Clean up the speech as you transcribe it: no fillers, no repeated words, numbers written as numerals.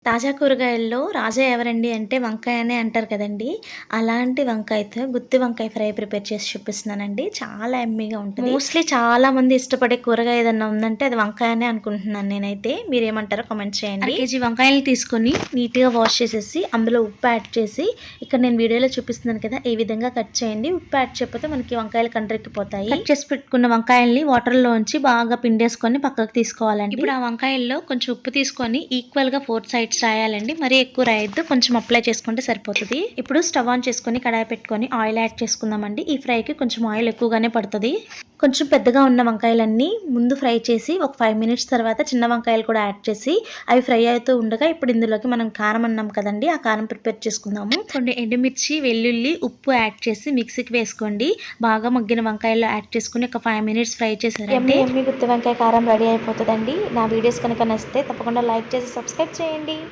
తాజా కూరగాయల్లో రాజా ఎవరండి అంటే వంకాయ అనే అంటారు కదండీ! అలాంటి వంకాయతో గుత్తి వంకాయ ఫ్రై ప్రిపేర్ చేసి చూపిస్తున్నానండి. చాలా యమ్మీగా ఉంటది. మోస్ట్‌లీ చాలామంది ఇష్టపడే కూరగాయ ఏదన్నా ఉందంటే అది వంకాయ అనే అనుకుంటున్నాను నేనైతే. మీరేమంటారో కామెంట్ చేయండి. అర కేజీ వంకాయలు తీసుకొని నీట్‌గా వాష్ చేసేసి అందులో ఉప్పు యాడ్ చేసి ఇక్కడ నేను వీడియోలో చూపిస్తున్నాను కదా! ఈ విధంగా కట్ చేయండి. ఉప్పు యాడ్ చేయకపోతే మనకి వంకాయలు కండ్రెక్కిపోతాయి. కట్ చేసి పెట్టుకున్న వంకాయల్ని వాటర్‌లోంచి బాగా పిండేసుకొని పక్కకు తీసుకోవాలండి. ఇప్పుడు ఆ వంకాయల్లో కొంచెం ఉప్పు తీసుకొని ఈక్వల్‌గా 4 సైడ్స్ రాయాలండి. మరీ ఎక్కువ రాయొద్దు. కొంచెం అప్లై చేసుకుంటే సరిపోతది. ఇప్పుడు స్టవ్ ఆన్ చేసుకొని కడాయి పెట్టుకొని ఆయిల్ యాడ్ చేసుకుందామండి. ఈ ఫ్రైకి కొంచెం ఆయిల్ ఎక్కువగానే పడుతది. కొంచెం పెద్దగా ఉన్న వంకాయలన్నీ ముందు ఫ్రై చేసి ఒక 5 మినిట్స్ తర్వాత చిన్న వంకాయలు కూడా యాడ్ చేసి అవి ఫ్రై అవుతూ ఉండగా ఇప్పుడు ఇందులోకి మనం కారం అన్నాం కదండి, ఆ కారం ప్రిపేర్ చేసుకుందాము. కొన్ని ఎండుమిర్చి, వెల్లుల్లి, ఉప్పు యాడ్ చేసి మిక్సీకి వేసుకోండి. బాగా మగ్గిన వంకాయల్లో యాడ్ చేసుకుని ఒక 5 మినిట్స్ ఫ్రై చేశారంటే యమ్మీ గుత్తి వంకాయ కారం రెడీ అయిపోతుందండి. నా వీడియోస్ కనుక నచ్చితే తప్పకుండా లైక్ చేసి సబ్స్క్రైబ్ చేయండి.